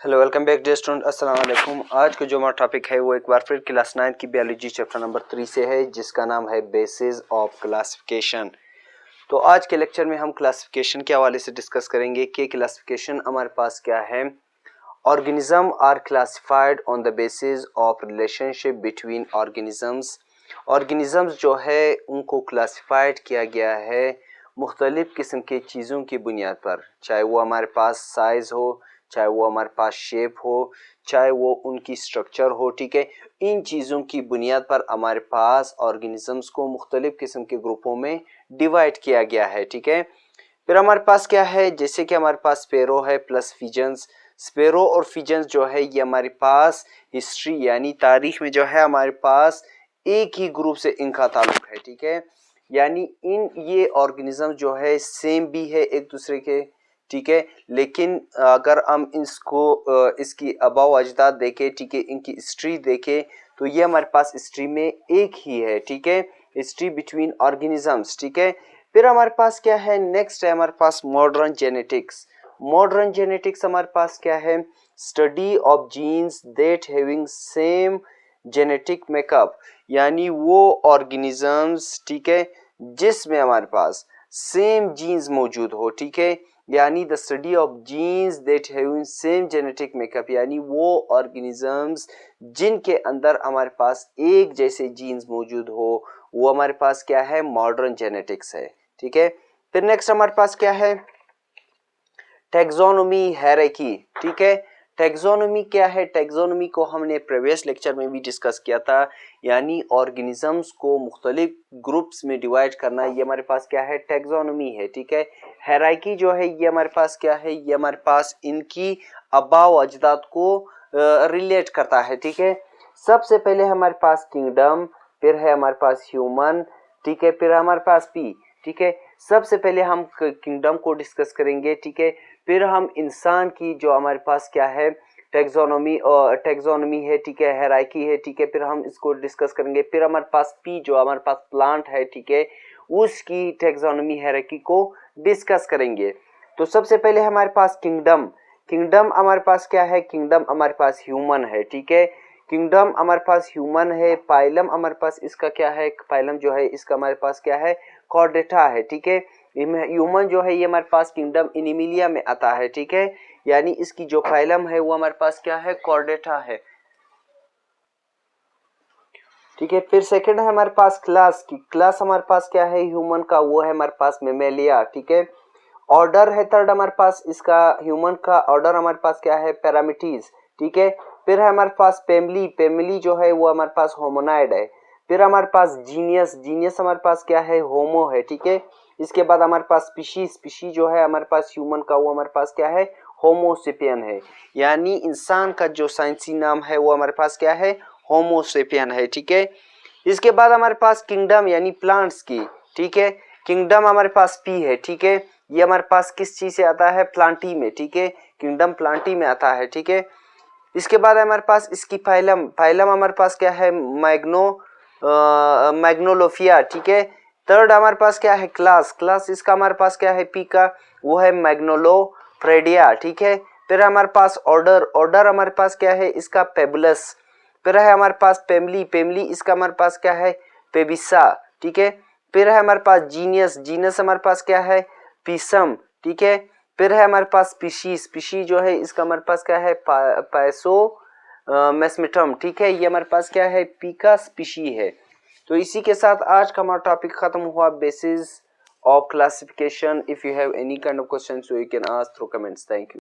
Hello welcome back dear student, अस्सलाम वालेकुम। आज का जो हमारा टॉपिक है वो एक बार फिर क्लास 9 की बायोलॉजी चैप्टर नंबर 3 से है, जिसका नाम है बेसिस ऑफ क्लासिफिकेशन। तो आज के लेक्चर में हम क्लासिफिकेशन के हवाले से डिस्कस करेंगे कि क्लासिफिकेशन हमारे पास क्या है। Organism are classified on the basis of relationship between organisms. Organisms जो है उनको क्लासिफाइड किया गया है मुख्तलिफ किस्म के चीज़ों की बुनियाद पर, चाहे वो हमारे पास साइज़ हो, चाहे वो हमारे पास शेप हो, चाहे वो उनकी स्ट्रक्चर हो। ठीक है, इन चीज़ों की बुनियाद पर हमारे पास ऑर्गेनिजम्स को मुख्तलिफ किस्म के ग्रुपों में डिवाइड किया गया है। ठीक है, फिर हमारे पास क्या है, जैसे कि हमारे पास स्पेरो है प्लस फिजन्स। स्पेरो और फिजन्स जो है ये हमारे पास हिस्ट्री यानी तारीख में जो है हमारे पास एक ही ग्रुप से इनका ताल्लुक है। ठीक है, यानी इन ये ऑर्गेनिज्म जो है सेम भी है एक दूसरे के। ठीक है, लेकिन अगर हम इसको इसकी आबाओ अजदाद देखें, ठीक है, इनकी हिस्ट्री देखें, तो ये हमारे पास हिस्ट्री में एक ही है। ठीक है, हिस्ट्री बिटवीन ऑर्गेनिजम्स। ठीक है, फिर हमारे पास क्या है, नेक्स्ट है हमारे पास मॉडर्न जेनेटिक्स। मॉडर्न जेनेटिक्स हमारे पास क्या है, study of genes that having same genetic makeup, यानी वो ऑर्गेनिजम्स, ठीक है, जिसमें हमारे पास सेम जीन्स मौजूद हो। ठीक है, यानी the study of genes that having same genetic makeup, यानी वो ऑर्गेनिजम्स जिनके अंदर हमारे पास एक जैसे जीन्स मौजूद हो, वो हमारे पास क्या है, मॉडर्न जेनेटिक्स है। ठीक है, फिर नेक्स्ट हमारे पास क्या है, टैक्सोनॉमी हायरार्की। ठीक है, टैक्सोनॉमी क्या है, टैक्सोनॉमी को हमने प्रीवियस लेक्चर में भी डिस्कस किया था, यानी ऑर्गेनिजम्स को मुख्तलिफ ग्रुप्स में डिवाइड करना, ये हमारे पास क्या है, टैक्सोनॉमी है। ठीक है, हायरार्की जो है ये हमारे पास क्या है, ये हमारे पास इनकी आबाओ अजदाद को रिलेट करता है। ठीक है, सबसे पहले हमारे पास किंगडम, फिर है हमारे पास ह्यूमन, ठीक है, फिर हमारे पास पी। ठीक है, सबसे पहले हम किंगडम को डिस्कस करेंगे। ठीक है, फिर हम इंसान की जो हमारे पास क्या है, टैक्सोनॉमी है, ठीक है, हायरार्की है। ठीक है, फिर हम इसको डिस्कस करेंगे। फिर हमारे पास पी जो हमारे पास प्लांट है, ठीक है, उसकी टैक्सोनॉमी हायरार्की को डिस्कस करेंगे। तो सबसे पहले हमारे पास किंगडम। किंगडम हमारे पास क्या है, किंगडम हमारे पास ह्यूमन है। ठीक है, किंगडम हमारे पास ह्यूमन है। पाइलम हमारे पास इसका क्या है, पाइलम जो है इसका हमारे पास क्या है, कॉर्डेटा है। ठीक है, ह्यूमन जो है ये हमारे पास किंगडम एनिमिलिया में आता है। ठीक है, यानी इसकी जो फाइलम है वो हमारे पास क्या है, कॉर्डेटा है। ठीक है, फिर सेकंड है हमारे पास क्लास की। क्लास हमारे पास क्या है ह्यूमन का, वो है हमारे पास मेमेलिया। ठीक है, ऑर्डर है थर्ड हमारे पास इसका, ह्यूमन का ऑर्डर हमारे पास क्या है, पैरामीटीज। ठीक है, फिर है हमारे पास फैमिली। फैमिली जो है वो हमारे पास होमोनाइड है। फिर हमारे पास जीनियस। जीनियस हमारे पास क्या है, होमो है। ठीक है, इसके बाद हमारे पास स्पीशीज। स्पीशीज जो है हमारे पास ह्यूमन का, वो हमारे पास क्या है, होमोसेपियन है। यानी इंसान का जो साइंसी नाम है वो हमारे पास क्या है, होमोसेपियन है। ठीक है, इसके बाद हमारे पास किंगडम यानी प्लांट्स की। ठीक है, किंगडम हमारे पास पी है। ठीक है, ये हमारे पास किस चीज से आता है, प्लांटी में। ठीक है, किंगडम प्लांटी में आता है। ठीक है, इसके बाद हमारे पास इसकी फाइलम। फाइलम हमारे पास क्या है, मैग्नोलोफिया। ठीक है, थर्ड हमारे पास क्या है, क्लास। क्लास इसका हमारे पास क्या है, पी का, वो है मैग्नोलोफ्रेडिया। ठीक है, फिर हमारे पास ऑर्डर। ऑर्डर हमारे पास क्या है, इसका पेबुलस। फिर है हमारे पास फैमिली। फैमिली इसका हमारे पास क्या है, पेबिसा। ठीक है, फिर है हमारे पास जीनियस। जीनियस हमारे पास क्या है, पीसम। ठीक है, फिर है हमारे पास स्पीशीज। स्पीशीज जो है इसका हमारे पास क्या है, पैसो मेस्मेटम। ठीक है, ये हमारे पास क्या है, पीका स्पीशी है। तो इसी के साथ आज का हमारा टॉपिक खत्म हुआ, basis of classification. If you have any kind of question so you can ask through comments. Thank you.